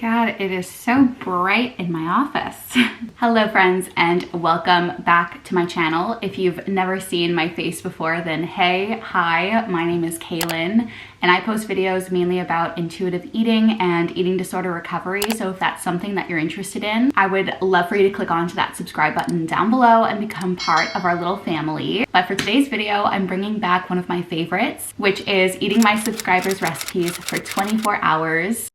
God, it is so bright in my office. Hello friends, and welcome back to my channel. If you've never seen my face before, then hey, hi, my name is Kailin, and I post videos mainly about intuitive eating and eating disorder recovery. So if that's something that you're interested in, I would love for you to click onto that subscribe button down below and become part of our little family. But for today's video, I'm bringing back one of my favorites, which is eating my subscribers' recipes for 24 hours.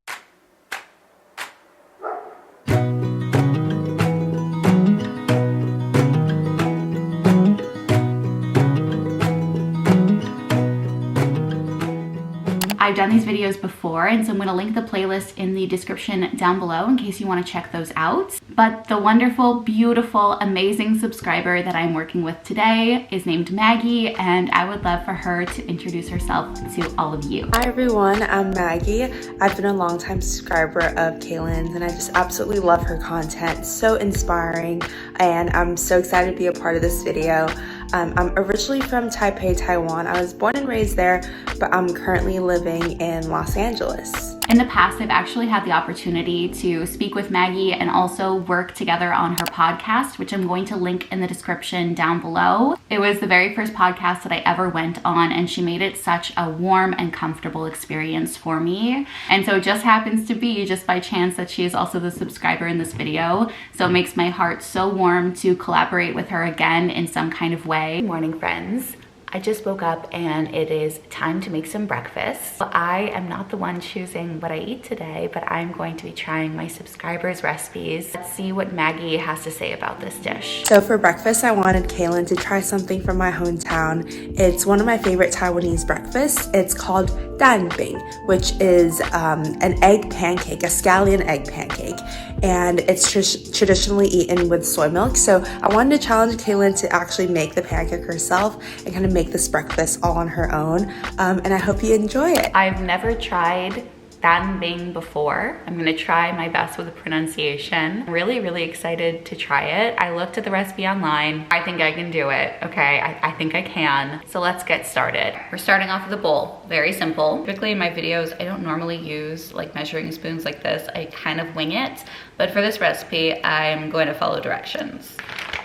I've done these videos before, and so I'm going to link the playlist in the description down below in case you want to check those out. But the wonderful, beautiful, amazing subscriber that I'm working with today is named Maggie, and I would love for her to introduce herself to all of you. Hi everyone, I'm Maggie. I've been a longtime subscriber of Kailin's, and I just absolutely love her content. So inspiring, and I'm so excited to be a part of this video. I'm originally from Taipei, Taiwan. I was born and raised there, but I'm currently living in Los Angeles. In the past, I've actually had the opportunity to speak with Maggie and also work together on her podcast, which I'm going to link in the description down below. It was the very first podcast that I ever went on, and she made it such a warm and comfortable experience for me. And so it just happens to be, just by chance, that she is also the subscriber in this video. So it makes my heart so warm to collaborate with her again in some kind of way. Good morning, friends. I just woke up and it is time to make some breakfast. I am not the one choosing what I eat today, but I'm going to be trying my subscribers' recipes. Let's see what Maggie has to say about this dish. So for breakfast, I wanted Kailin to try something from my hometown. It's one of my favorite Taiwanese breakfasts. It's called danbing, which is an egg pancake, a scallion egg pancake. And it's traditionally eaten with soy milk. So I wanted to challenge Kailin to actually make the pancake herself and kind of make this breakfast all on her own. And I hope you enjoy it. I've never tried danbing before. I'm gonna try my best with the pronunciation. Really, really excited to try it. I looked at the recipe online. I think I can do it, okay? I think I can. So let's get started. We're starting off with a bowl, very simple. Typically in my videos, I don't normally use like measuring spoons like this. I kind of wing it, but for this recipe, I'm going to follow directions.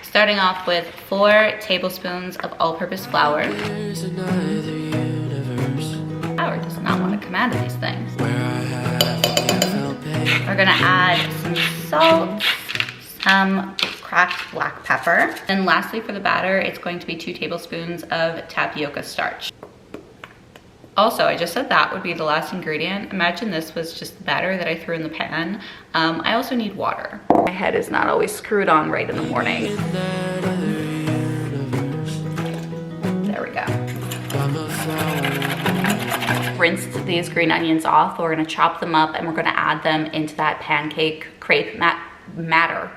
Starting off with 4 tablespoons of all-purpose flour. Flour does not want to come out of these things. We're gonna add some salt, some cracked black pepper. And lastly for the batter, it's going to be 2 tablespoons of tapioca starch. Also, I just said that would be the last ingredient. Imagine this was just the batter that I threw in the pan. I also need water. My head is not always screwed on right in the morning. There we go. Rinsed these green onions off. We're gonna chop them up and we're gonna add them into that pancake crepe batter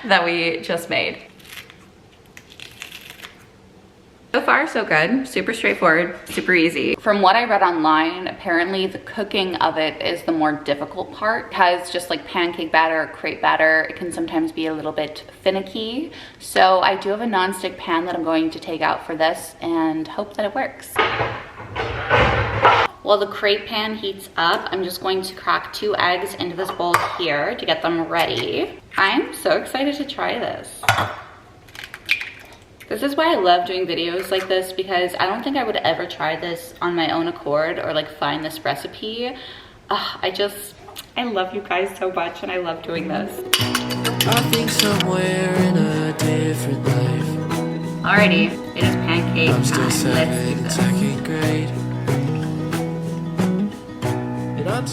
that we just made. So far, so good. Super straightforward, super easy. From what I read online, apparently the cooking of it is the more difficult part, because just like pancake batter, crepe batter, it can sometimes be a little bit finicky. So I do have a nonstick pan that I'm going to take out for this and hope that it works. While the crepe pan heats up, I'm just going to crack 2 eggs into this bowl here to get them ready. I'm so excited to try this. This is why I love doing videos like this, because I don't think I would ever try this on my own accord or like find this recipe. I love you guys so much, and I love doing this. I think somewhere in a different life. Alrighty, it is pancake time. Let's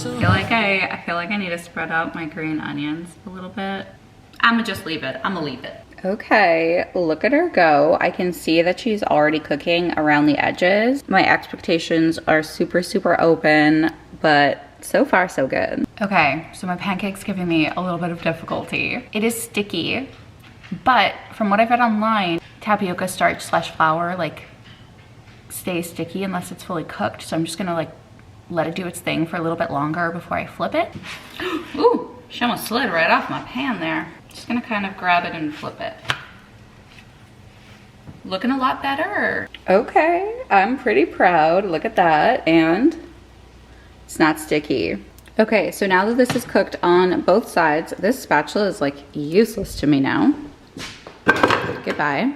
do this. I feel like I need to spread out my green onions a little bit. I'm gonna just leave it. Okay, look at her go. I can see that she's already cooking around the edges. My expectations are super, super open, but so far so good. Okay, so my pancake's giving me a little bit of difficulty. It is sticky, but from what I've read online, tapioca starch / flour like stays sticky unless it's fully cooked. So I'm just gonna like let it do its thing for a little bit longer before I flip it. Ooh, she almost slid right off my pan there. Just gonna kind of grab it and flip it. Looking a lot better. Okay, I'm pretty proud. Look at that. And it's not sticky. Okay, so now that this is cooked on both sides, this spatula is like useless to me now. Goodbye.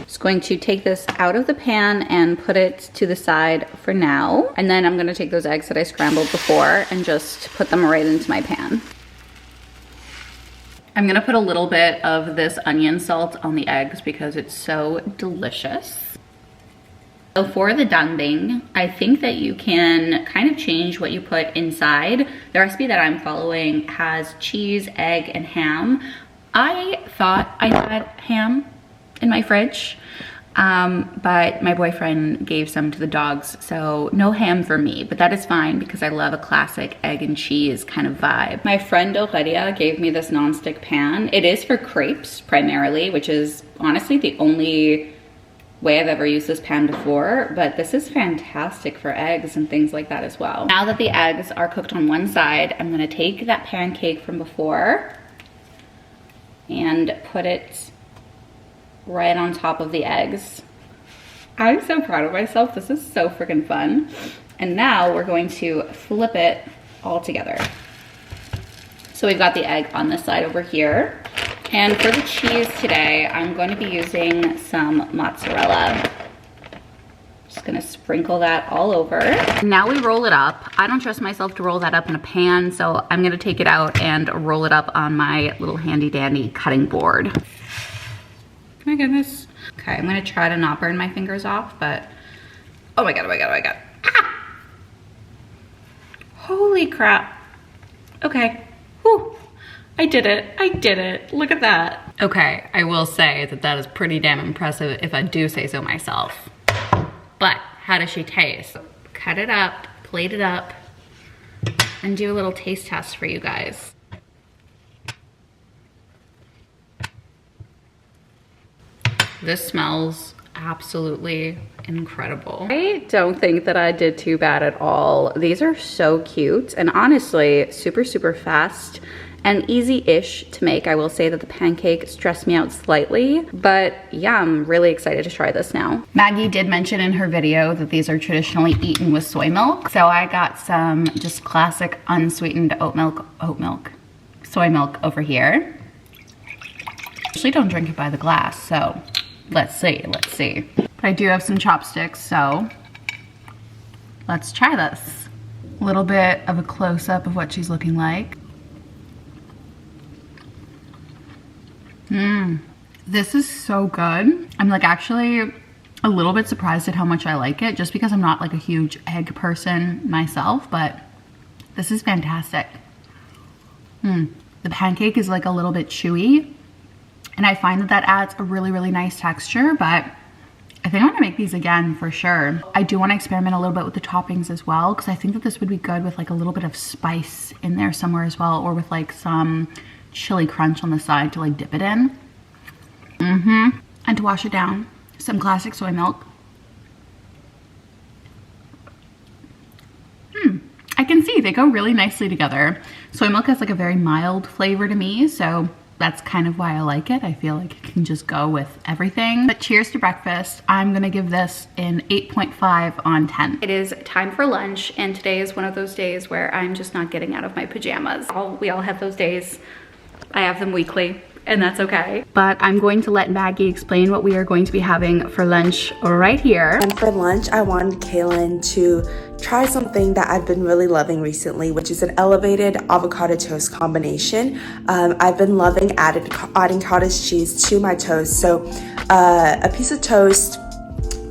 Just going to take this out of the pan and put it to the side for now. And then I'm gonna take those eggs that I scrambled before and just put them right into my pan. I'm gonna put a little bit of this onion salt on the eggs because it's so delicious. So for the danbing, I think that you can kind of change what you put inside. The recipe that I'm following has cheese, egg, and ham. I thought I had ham in my fridge, but my boyfriend gave some to the dogs, so no ham for me, but that is fine because I love a classic egg and cheese kind of vibe. My friend Aurelia gave me this nonstick pan. It is for crepes primarily, which is honestly the only way I've ever used this pan before, but this is fantastic for eggs and things like that as well. Now that the eggs are cooked on one side, I'm gonna take that pancake from before and put it right on top of the eggs. I'm so proud of myself. This is so freaking fun. And now we're going to flip it all together. So we've got the egg on this side over here. And for the cheese today, I'm going to be using some mozzarella. Just gonna sprinkle that all over. Now we roll it up. I don't trust myself to roll that up in a pan, so I'm gonna take it out and roll it up on my little handy dandy cutting board. Oh my goodness. Okay, I'm gonna try to not burn my fingers off, but oh my god, oh my god, oh my god. Ah! Holy crap. Okay, whew. I did it, I did it, look at that. Okay, I will say that that is pretty damn impressive if I do say so myself. But how does she taste? Cut it up, plate it up, and do a little taste test for you guys. This smells absolutely incredible. I don't think that I did too bad at all. These are so cute and honestly super, super fast and easy-ish to make. I will say that the pancake stressed me out slightly, but yeah, I'm really excited to try this now. Maggie did mention in her video that these are traditionally eaten with soy milk. So I got some just classic unsweetened soy milk over here. I usually don't drink it by the glass, so let's see. But I do have some chopsticks, so let's try this. A little bit of a close-up of what she's looking like. This is so good. I'm like actually a little bit surprised at how much I like it, just because I'm not like a huge egg person myself, but this is fantastic. The pancake is like a little bit chewy, and I find that that adds a really, really nice texture, but I think I'm gonna make these again for sure. I do wanna experiment a little bit with the toppings as well, because I think that this would be good with like a little bit of spice in there somewhere as well, or with like some chili crunch on the side to like dip it in. And to wash it down, some classic soy milk. I can see they go really nicely together. Soy milk has like a very mild flavor to me, so that's kind of why I like it. I feel like it can just go with everything. But cheers to breakfast. I'm gonna give this an 8.5 on 10. It is time for lunch, and today is one of those days where I'm just not getting out of my pajamas. We all have those days. I have them weekly, and that's okay. But I'm going to let Maggie explain what we are going to be having for lunch right here. And for lunch, I wanted Kailin to try something that I've been really loving recently, which is an elevated avocado toast combination. I've been loving adding cottage cheese to my toast. So a piece of toast,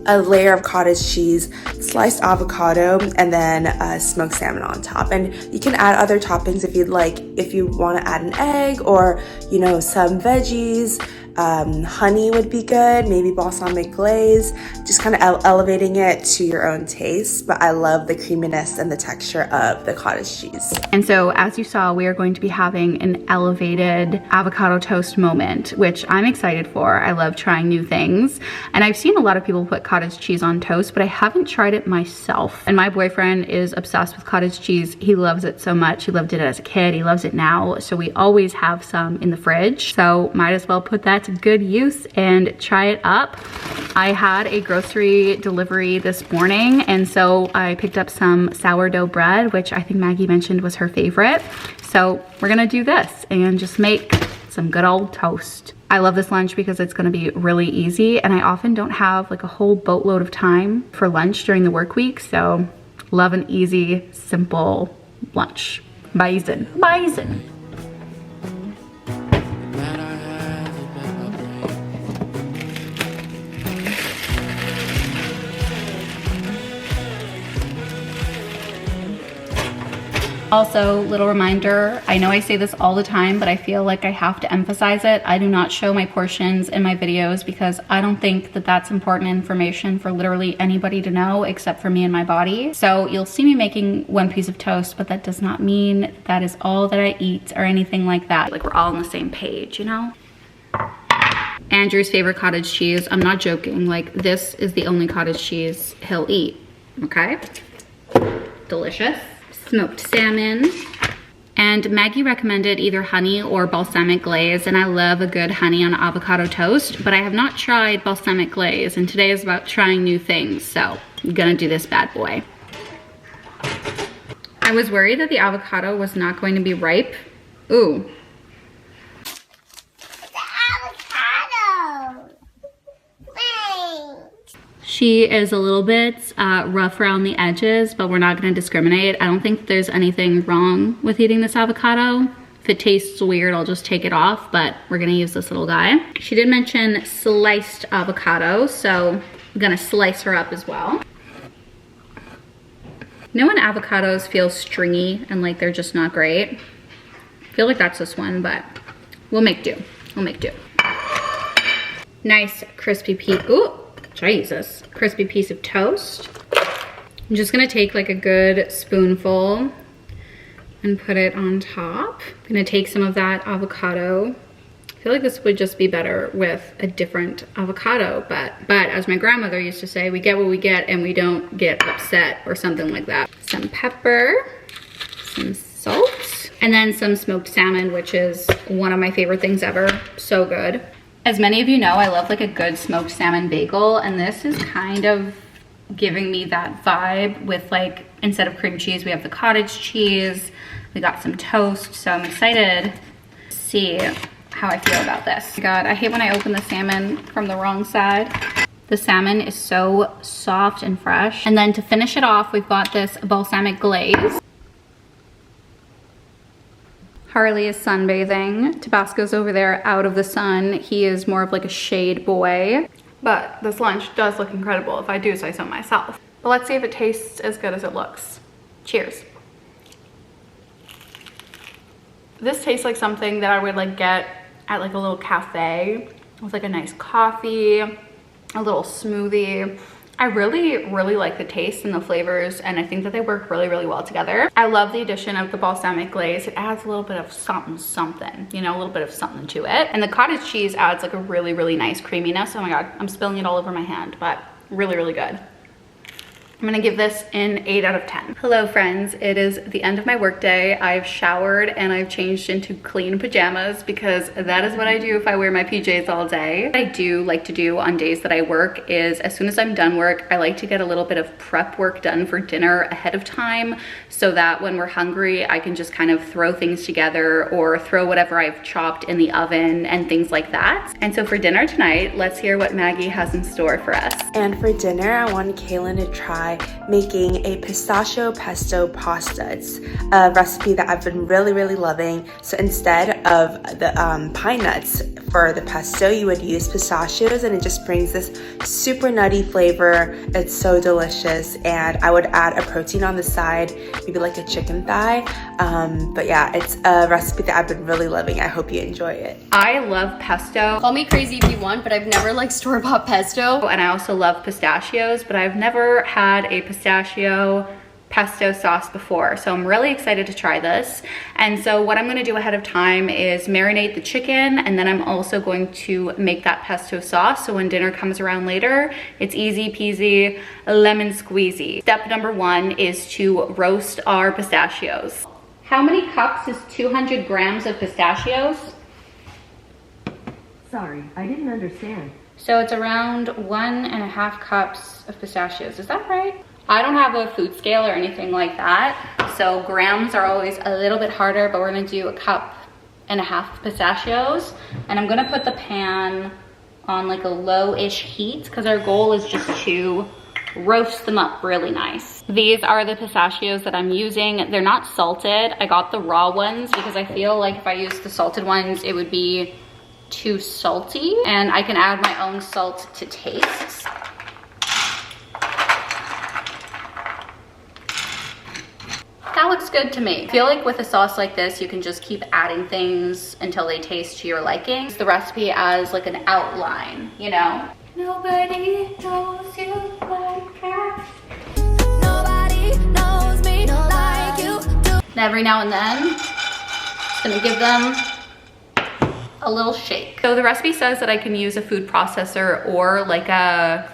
a layer of cottage cheese, sliced avocado, and then smoked salmon on top. And you can add other toppings if you'd like. If you want to add an egg or, you know, some veggies, honey would be good, maybe balsamic glaze, just kind of elevating it to your own taste. But I love the creaminess and the texture of the cottage cheese. And so as you saw, we are going to be having an elevated avocado toast moment, which I'm excited for. I love trying new things. And I've seen a lot of people put cottage cheese on toast, but I haven't tried it myself. And my boyfriend is obsessed with cottage cheese. He loves it so much. He loved it as a kid. He loves it now. So we always have some in the fridge. So might as well put that get good use and try it up. I had a grocery delivery this morning, and so I picked up some sourdough bread, which I think Maggie mentioned was her favorite. So we're gonna do this and just make some good old toast. I love this lunch because it's gonna be really easy, and I often don't have like a whole boatload of time for lunch during the work week, so love an easy, simple lunch. Bison. Also, little reminder, I know I say this all the time, but I feel like I have to emphasize it. I do not show my portions in my videos because I don't think that that's important information for literally anybody to know except for me and my body. So you'll see me making one piece of toast, but that does not mean that is all that I eat or anything like that. Like we're all on the same page, you know? Andrew's favorite cottage cheese. I'm not joking. Like this is the only cottage cheese he'll eat, okay? Delicious. Smoked salmon, and Maggie recommended either honey or balsamic glaze, and I love a good honey on avocado toast, but I have not tried balsamic glaze, and today is about trying new things, so I'm gonna do this bad boy. I was worried that the avocado was not going to be ripe. Ooh. She is a little bit rough around the edges, but we're not gonna discriminate. I don't think there's anything wrong with eating this avocado. If it tastes weird, I'll just take it off, but we're gonna use this little guy. She did mention sliced avocado, so I'm gonna slice her up as well. You know when avocados feel stringy and like they're just not great? I feel like that's this one, but we'll make do. We'll make do. Nice crispy piece. Ooh. Jesus, crispy piece of toast. I'm just gonna take like a good spoonful and put it on top. I'm gonna take some of that avocado. I feel like this would just be better with a different avocado, but as my grandmother used to say, we get what we get and we don't get upset or something like that. Some pepper, some salt, and then some smoked salmon, which is one of my favorite things ever. So good. As many of you know, I love like a good smoked salmon bagel, and this is kind of giving me that vibe with like, instead of cream cheese, we have the cottage cheese. We got some toast, so I'm excited to see how I feel about this. God, I hate when I open the salmon from the wrong side. The salmon is so soft and fresh. And then to finish it off, we've got this balsamic glaze. Harley is sunbathing. Tabasco's over there out of the sun. He is more of like a shade boy. But this lunch does look incredible if I do say so myself. But let's see if it tastes as good as it looks. Cheers. This tastes like something that I would like get at like a little cafe with like a nice coffee, a little smoothie. I really like the taste and the flavors, and I think that they work really well together. I love the addition of the balsamic glaze. It adds a little bit of something, you know, a little bit of something to it. And the cottage cheese adds like a really nice creaminess. Oh my God, I'm spilling it all over my hand, but really good. I'm gonna give this an 8 out of 10. Hello friends, it is the end of my workday. I've showered and I've changed into clean pajamas because that is what I do if I wear my PJs all day. What I do like to do on days that I work is as soon as I'm done work, I like to get a little bit of prep work done for dinner ahead of time so that when we're hungry, I can just kind of throw things together or throw whatever I've chopped in the oven and things like that. And so for dinner tonight, let's hear what Maggie has in store for us. And for dinner, I wanted Kailin to try making a pistachio pesto pasta. It's a recipe that I've been really loving. So instead of the pine nuts for the pesto, you would use pistachios, and it just brings this super nutty flavor. It's so delicious, and I would add a protein on the side, maybe like a chicken thigh. But yeah, it's a recipe that I've been really loving. I hope you enjoy it. I love pesto. Call me crazy if you want, but I've never like store-bought pesto. And I also love pistachios, but I've never had a pistachio pesto sauce before, so I'm really excited to try this. And so what I'm going to do ahead of time is marinate the chicken, and then I'm also going to make that pesto sauce, so when dinner comes around later, it's easy peasy lemon squeezy. Step number 1 is to roast our pistachios. How many cups is 200 grams of pistachios? Sorry, I didn't understand. So it's around 1.5 cups of pistachios. Is that right? I don't have a food scale or anything like that, so grams are always a little bit harder, but we're gonna do 1.5 cups of pistachios. And I'm gonna put the pan on like a low-ish heat because our goal is just to roast them up really nice. These are the pistachios that I'm using. They're not salted. I got the raw ones because I feel like if I used the salted ones, it would be too salty, and I can add my own salt to taste. That looks good to me. I feel like with a sauce like this, you can just keep adding things until they taste to your liking. It's the recipe as like an outline, you know? Nobody knows you like that. Nobody knows me like you do. And every now and then, just gonna give them a little shake. So the recipe says that I can use a food processor or like a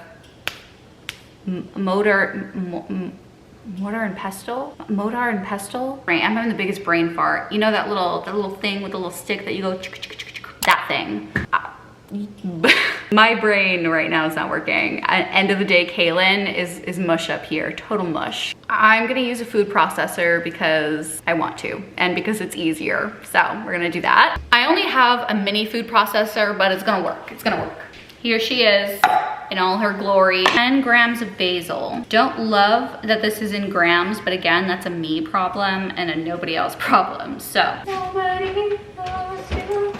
mortar and pestle. Right, I'm having the biggest brain fart. You know that little thing with the little stick that you go, that thing. My brain right now is not working. At end of the day, Kailin is mush up here, total mush. I'm gonna use a food processor because I want to and because it's easier. So we're gonna do that. I only have a mini food processor, but it's gonna work, it's gonna work. Here she is in all her glory. 10 grams of basil. Don't love that this is in grams, but again, that's a me problem and a nobody else problem, so. Nobody knows you.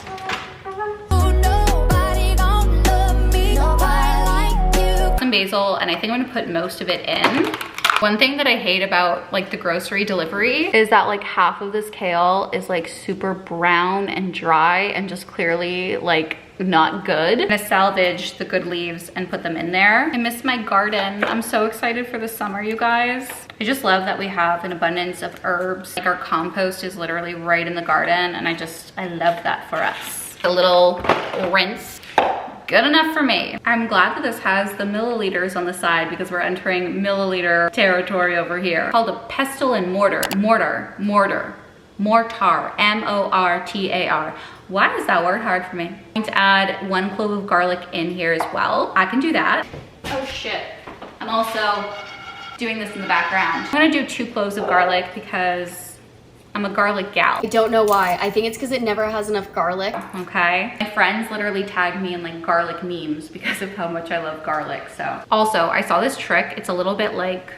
Some basil, and I think I'm gonna put most of it in. One thing that I hate about like the grocery delivery is that like half of this kale is like super brown and dry and just clearly like not good. I'm gonna salvage the good leaves and put them in there. I miss my garden. I'm so excited for the summer, you guys. I just love that we have an abundance of herbs. Like our compost is literally right in the garden, and I love that for us. A little rinse. Good enough for me. I'm glad that this has the milliliters on the side because we're entering milliliter territory over here. Called a pestle and mortar, mortar, M-O-R-T-A-R. Why is that word hard for me? I'm going to add 1 clove of garlic in here as well. I can do that. Oh shit. I'm also doing this in the background. I'm gonna do 2 cloves of garlic because I'm a garlic gal. I don't know why. I think it's because it never has enough garlic. Okay. My friends literally tag me in like garlic memes because of how much I love garlic, so. Also, I saw this trick. It's a little bit like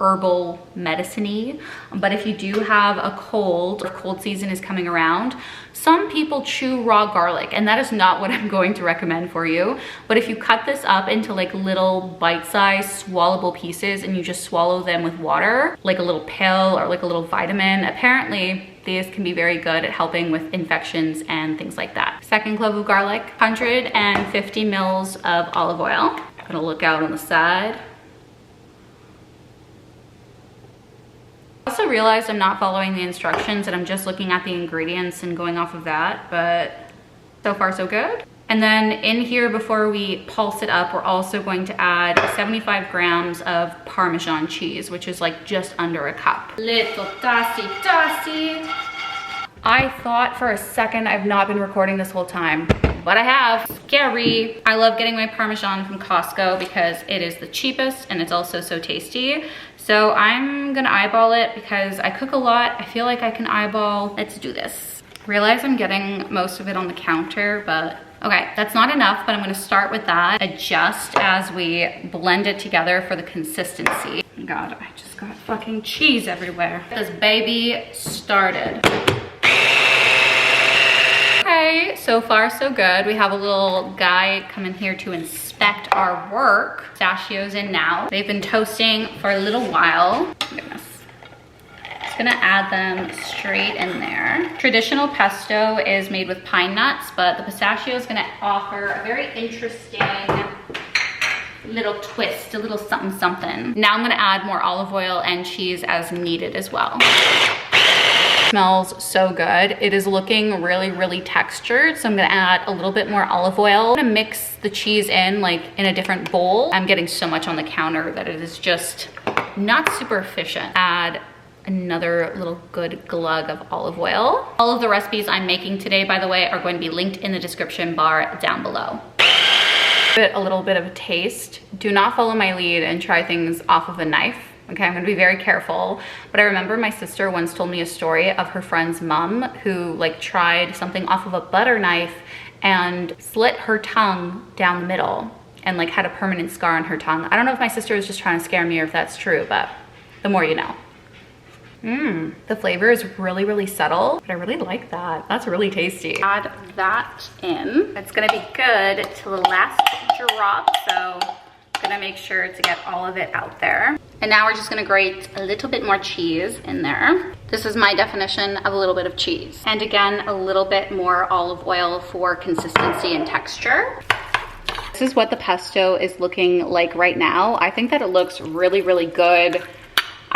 herbal medicine-y, but if you do have a cold, or cold season is coming around, some people chew raw garlic, and that is not what I'm going to recommend for you. But if you cut this up into like little bite-sized swallowable pieces and you just swallow them with water, like a little pill or like a little vitamin, apparently these can be very good at helping with infections and things like that. 2nd clove of garlic, 150 mils of olive oil. I'm gonna look out on the side. I also realized I'm not following the instructions and I'm just looking at the ingredients and going off of that, but so far so good. And then in here, before we pulse it up, we're also going to add 75 grams of Parmesan cheese, which is like just under a cup. Little tossy. I thought for a second I've not been recording this whole time, but I have. Scary. I love getting my Parmesan from Costco because it is the cheapest and it's also so tasty. So I'm gonna eyeball it because I cook a lot. I feel like I can eyeball. Let's do this. Realize I'm getting most of it on the counter, but okay, that's not enough, but I'm gonna start with that. Adjust as we blend it together for the consistency. God, I just got fucking cheese everywhere. This baby started. Okay, so far so good. We have a little guy come in here to inspect our work. Pistachios in now. They've been toasting for a little while. Oh, goodness. Just gonna add them straight in there. Traditional pesto is made with pine nuts, but the pistachio is gonna offer a very interesting little twist, a little something something. Now I'm gonna add more olive oil and cheese as needed as well. Smells so good. It is looking really, really textured. So I'm gonna add a little bit more olive oil. I'm gonna mix the cheese in like in a different bowl. I'm getting so much on the counter that it is just not super efficient. Add another little good glug of olive oil. All of the recipes I'm making today, by the way, are going to be linked in the description bar down below. A little bit of a taste. Do not follow my lead and try things off of a knife. Okay, I'm gonna be very careful. But I remember my sister once told me a story of her friend's mom who like tried something off of a butter knife and slit her tongue down the middle and like had a permanent scar on her tongue. I don't know if my sister was just trying to scare me or if that's true, but the more you know. The flavor is really, really subtle, but I really like that. That's really tasty. Add that in. It's gonna be good till the last drop, so I'm gonna make sure to get all of it out there. And now we're just gonna grate a little bit more cheese in there. This is my definition of a little bit of cheese. And again, a little bit more olive oil for consistency and texture. This is what the pesto is looking like right now. I think that it looks really, really good.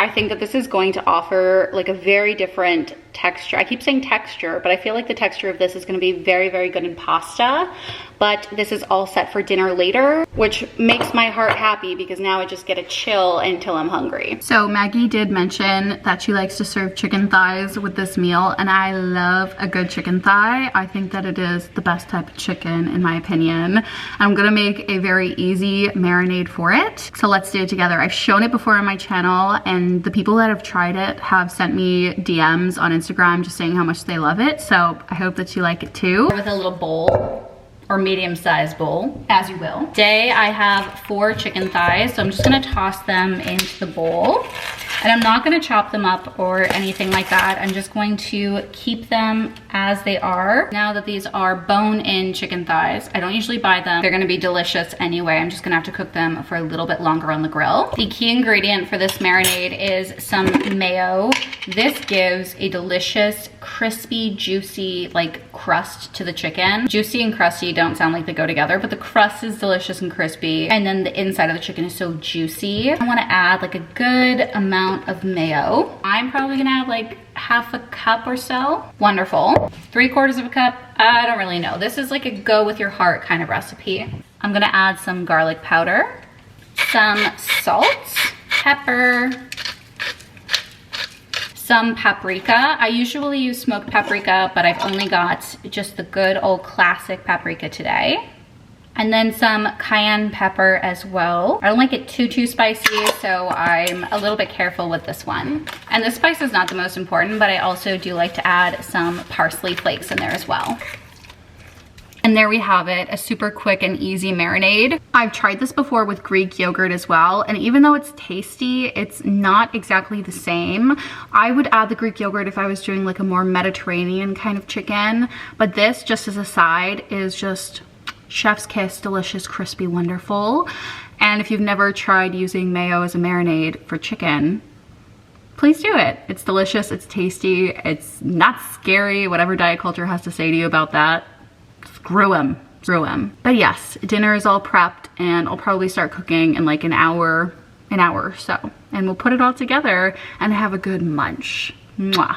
I think that this is going to offer like a very different texture. I keep saying texture, but I feel like the texture of this is gonna be very, very good in pasta. But this is all set for dinner later, which makes my heart happy because now I just get to chill until I'm hungry. So Maggie did mention that she likes to serve chicken thighs with this meal, and I love a good chicken thigh. I think that it is the best type of chicken in my opinion. I'm gonna make a very easy marinade for it. So let's do it together. I've shown it before on my channel, and the people that have tried it have sent me DMs on Instagram just saying how much they love it. So I hope that you like it too. With a little bowl, or medium-sized bowl, as you will. Today I have 4 chicken thighs, so I'm just gonna toss them into the bowl. And I'm not gonna chop them up or anything like that. I'm just going to keep them as they are. Now that these are bone-in chicken thighs, I don't usually buy them. They're gonna be delicious anyway. I'm just gonna have to cook them for a little bit longer on the grill. The key ingredient for this marinade is some mayo. This gives a delicious, crispy, juicy, like crust to the chicken. Juicy and crusty don't sound like they go together, but the crust is delicious and crispy. And then the inside of the chicken is so juicy. I wanna add like a good amount of mayo. I'm probably gonna add like half a cup or so. Wonderful. 3/4 of a cup, I don't really know. This is like a go with your heart kind of recipe. I'm gonna add some garlic powder, some salt, pepper, some paprika. I usually use smoked paprika, but I've only got just the good old classic paprika today. And then some cayenne pepper as well. I don't like it too spicy, so I'm a little bit careful with this one. And the spice is not the most important, but I also do like to add some parsley flakes in there as well. And there we have it, a super quick and easy marinade. I've tried this before with Greek yogurt as well, and even though it's tasty, it's not exactly the same. I would add the Greek yogurt if I was doing like a more Mediterranean kind of chicken, but this, just as a side, is just chef's kiss, delicious, crispy, wonderful. And if you've never tried using mayo as a marinade for chicken, please do it. It's delicious, it's tasty, it's not scary, whatever diet culture has to say to you about that. Screw 'em. But yes, dinner is all prepped and I'll probably start cooking in like an hour or so. And we'll put it all together and have a good munch. Mwah.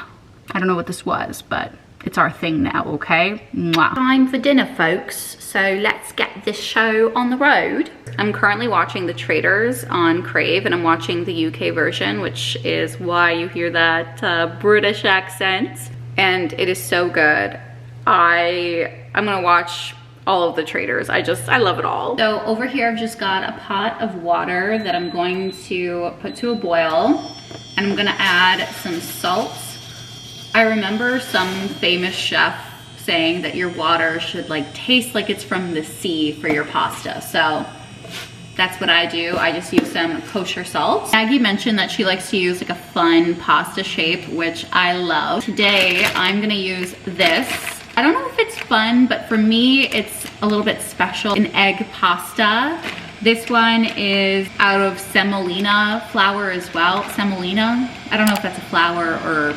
I don't know what this was, but it's our thing now, okay? Mwah. Time for dinner, folks. So let's get this show on the road. I'm currently watching The Traitors on Crave, and I'm watching the UK version, which is why you hear that British accent. And it is so good. I'm gonna watch all of The Traitors. I love it all. So over here, I've just got a pot of water that I'm going to put to a boil, and I'm gonna add some salt. I remember some famous chef saying that your water should like taste like it's from the sea for your pasta. So that's what I do. I just use some kosher salt. Maggie mentioned that she likes to use like a fun pasta shape, which I love. Today, I'm gonna use this. I don't know if it's fun, but for me, it's a little bit special. An egg pasta. This one is out of semolina flour as well. Semolina, I don't know if that's a flour or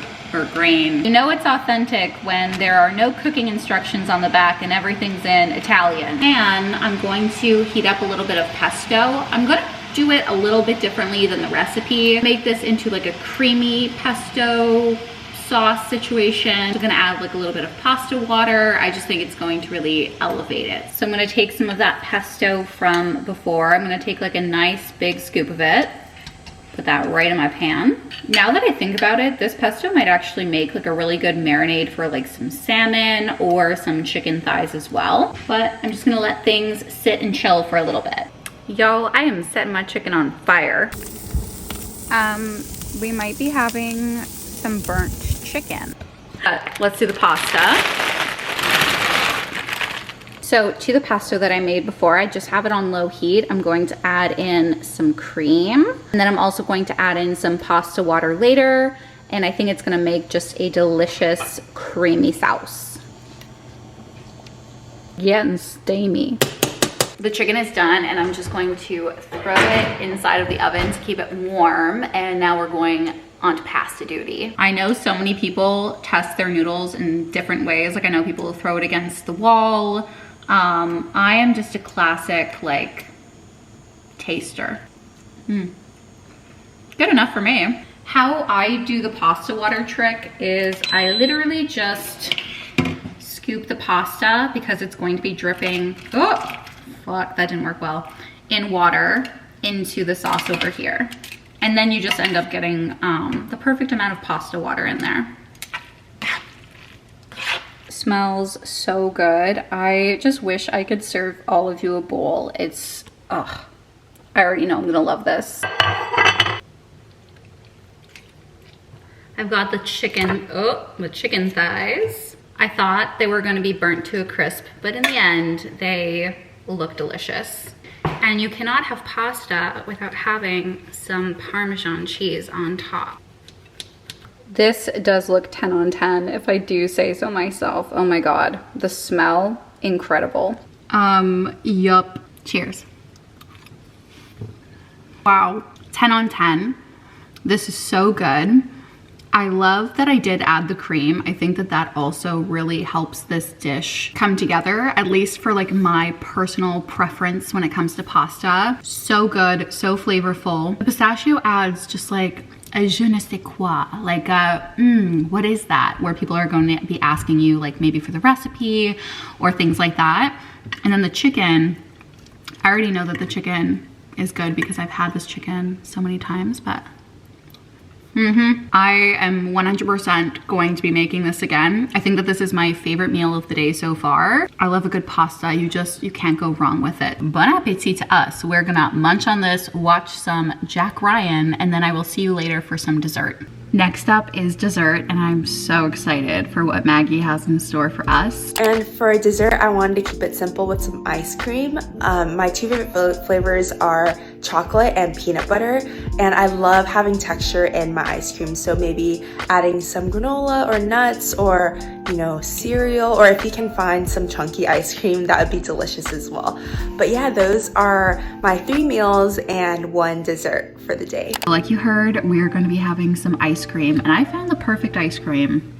grain. You know it's authentic when there are no cooking instructions on the back and everything's in Italian. And I'm going to heat up a little bit of pesto. I'm gonna do it a little bit differently than the recipe. Make this into like a creamy pesto sauce situation. I'm gonna add like a little bit of pasta water. I just think it's going to really elevate it. So I'm gonna take some of that pesto from before. I'm gonna take like a nice big scoop of it, Put that right in my pan. Now that I think about it, this pesto might actually make like a really good marinade for like some salmon or some chicken thighs as well. But I'm just gonna let things sit and chill for a little bit. Yo, I am setting my chicken on fire. We might be having some burnt chicken. Let's do the pasta. So to the pesto that I made before, I just have it on low heat. I'm going to add in some cream, and then I'm also going to add in some pasta water later, and I think it's gonna make just a delicious creamy sauce. Getting steamy. The chicken is done, and I'm just going to throw it inside of the oven to keep it warm, and now we're going onto pasta duty. I know so many people test their noodles in different ways. Like I know people will throw it against the wall. I am just a classic like taster. Good enough for me. How I do the pasta water trick is I literally just scoop the pasta because it's going to be dripping, oh fuck, that didn't work well, in water into the sauce over here. And then you just end up getting the perfect amount of pasta water in there. Smells so good. I just wish I could serve all of you a bowl. It's, I already know I'm gonna love this. I've got the chicken, the chicken thighs. I thought they were gonna be burnt to a crisp, but in the end, they look delicious. And you cannot have pasta without having some Parmesan cheese on top. This does look 10 on 10 if I do say so myself. Oh my God, the smell, incredible. Yup, cheers. Wow, 10 on 10. This is so good. I love that I did add the cream. I think that that also really helps this dish come together, at least for like my personal preference when it comes to pasta. So good, so flavorful. The pistachio adds just like a je ne sais quoi, like what is that? Where people are going to be asking you like maybe for the recipe or things like that. And then the chicken, I already know that the chicken is good because I've had this chicken so many times, but I am 100% going to be making this again. I think that this is my favorite meal of the day so far. I love a good pasta. You can't go wrong with it. Bon appetit to us. We're gonna munch on this, watch some Jack Ryan, and then I will see you later for some dessert. Next up is dessert, and I'm so excited for what Maggie has in store for us. And for dessert, I wanted to keep it simple with some ice cream. My two favorite flavors are chocolate and peanut butter, and I love having texture in my ice cream. So maybe adding some granola or nuts or, you know, cereal, or if you can find some chunky ice cream, that would be delicious as well. But yeah, those are my 3 meals and 1 dessert for the day. Like you heard, we're going to be having some ice cream, and I found the perfect ice cream,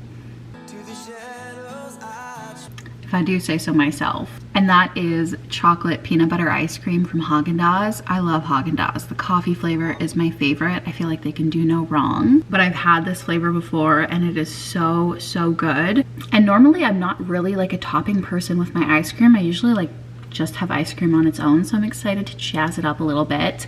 if I do say so myself. And that is chocolate peanut butter ice cream from Haagen-Dazs. I love Haagen-Dazs. The coffee flavor is my favorite. I feel like they can do no wrong. But I've had this flavor before, and it is so, so good. And normally I'm not really like a topping person with my ice cream. I usually like just have ice cream on its own, so I'm excited to jazz it up a little bit.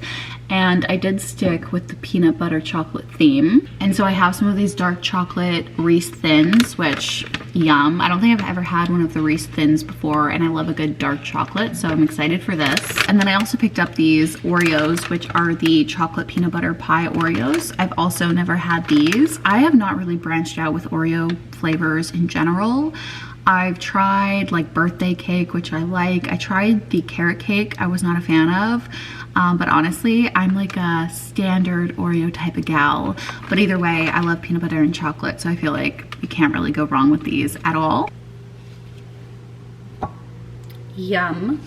And I did stick with the peanut butter chocolate theme. And so I have some of these dark chocolate Reese Thins, which, yum. I don't think I've ever had one of the Reese Thins before, and I love a good dark chocolate, so I'm excited for this. And then I also picked up these Oreos, which are the chocolate peanut butter pie Oreos. I've also never had these. I have not really branched out with Oreo flavors in general. I've tried like birthday cake, which I like. I tried the carrot cake, I was not a fan of. But honestly, I'm like a standard Oreo type of gal. But either way, I love peanut butter and chocolate, so I feel like you can't really go wrong with these at all. Yum.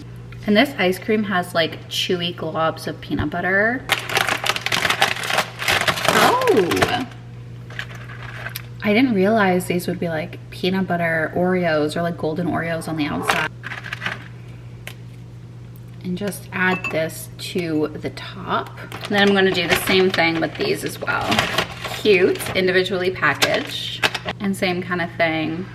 And this ice cream has like chewy globs of peanut butter. Oh! I didn't realize these would be like peanut butter Oreos or like golden Oreos on the outside. And just add this to the top. And then I'm gonna do the same thing with these as well. Cute, individually packaged. And same kind of thing,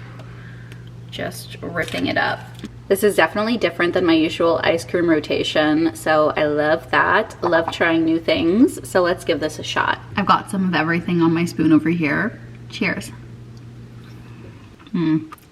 just ripping it up. This is definitely different than my usual ice cream rotation, so I love that. I love trying new things, so let's give this a shot. I've got some of everything on my spoon over here. Cheers.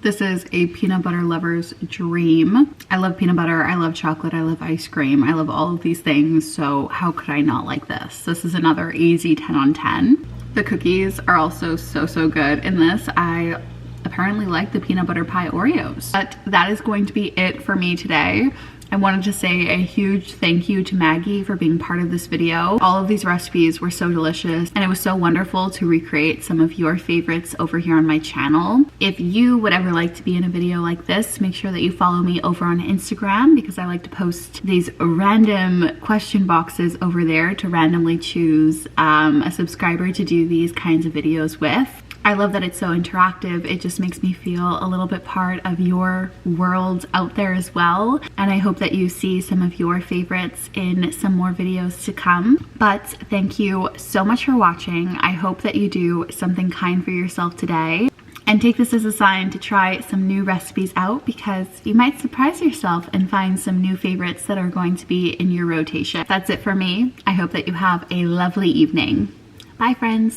This is a peanut butter lover's dream. I love peanut butter, I love chocolate, I love ice cream, I love all of these things, so how could I not like this? This is another easy 10 on 10. The cookies are also so good in this. I apparently like the peanut butter pie Oreos. But that is going to be it for me today. I wanted to say a huge thank you to Maggie for being part of this video. All of these recipes were so delicious and it was so wonderful to recreate some of your favorites over here on my channel. If you would ever like to be in a video like this, make sure that you follow me over on Instagram because I like to post these random question boxes over there to randomly choose a subscriber to do these kinds of videos with. I love that it's so interactive. It just makes me feel a little bit part of your world out there as well. And I hope that you see some of your favorites in some more videos to come. But thank you so much for watching. I hope that you do something kind for yourself today. And take this as a sign to try some new recipes out because you might surprise yourself and find some new favorites that are going to be in your rotation. That's it for me. I hope that you have a lovely evening. Bye, friends.